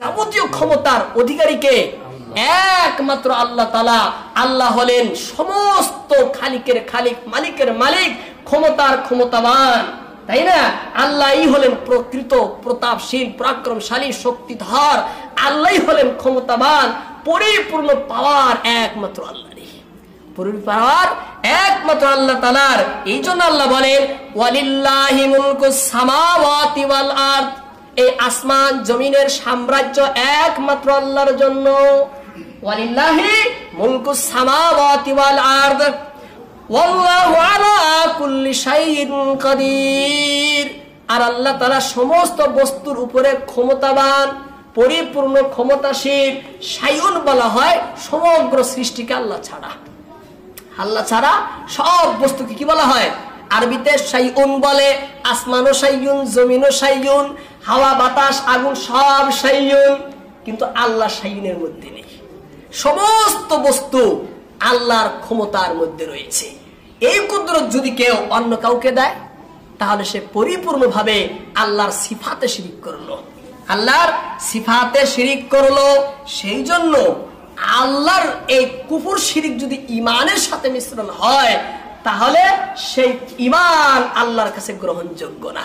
যাবতীয় ক্ষমতার অধিকারীকে একমাত্র আল্লাহ তাআলা। আল্লাহ হলেন সমস্ত খালিকের খালিক, মালিকের মালিক, ক্ষমতার ক্ষমতাবান, তাই না? আল্লাহই হলেন প্রকৃত প্রতাপশীল, পরাক্রমশালী, শক্তিধর। আল্লাহই হলেন ক্ষমতাবান। পরিপূর্ণ পাওয়ার একমাত্র আল্লাহরই, পরিপূর্ণ পাওয়ার একমাত্র আল্লাহ তাআলার। এই জন্য আল্লাহ বলেন ওয়ালিল্লাহি মুলকুস সামাওয়াতি ওয়াল আরদ, এই আসমান জমিনের সাম্রাজ্য একমাত্র আল্লাহর জন্য। ওয়ালিল্লাহি মুলকুস সামাওয়াতি ওয়াল আরদ ওয়াল্লাহু আলা কুল্লি শাইইন কাদির। আর আল্লাহ তাআলা সমস্ত বস্তুর উপরে ক্ষমতাবান, পরিপূর্ণ ক্ষমতাশীল। শাইউন বলা হয় সমগ্র সৃষ্টিকে আল্লাহ ছাড়া। আল্লাহ ছাড়া সব বস্তুকে কি বলা হয়? আরবিতে শাইউন বলে। আসমানও শাইউন, জমিনও শাইউন, হাওয়া বাতাস আগুন সব শাইউন, কিন্তু আল্লাহ শাইউনের মধ্যে নেই। সমস্ত বস্তু আল্লাহর ক্ষমতার মধ্যে রয়েছে। এই কুদরত যদি কেউ অন্য কাউকে দেয়, তাহলে সে পরিপূর্ণভাবে আল্লাহর সিফাতে শিরিক করলো, আল্লাহর সিফাতে শিরিক করলো। সেই জন্য আল্লাহর এই কুফর শিরিক যদি ঈমানের সাথে মিশ্রণ হয়, তাহলে সেই ঈমান আল্লাহর কাছে গ্রহণযোগ্য না।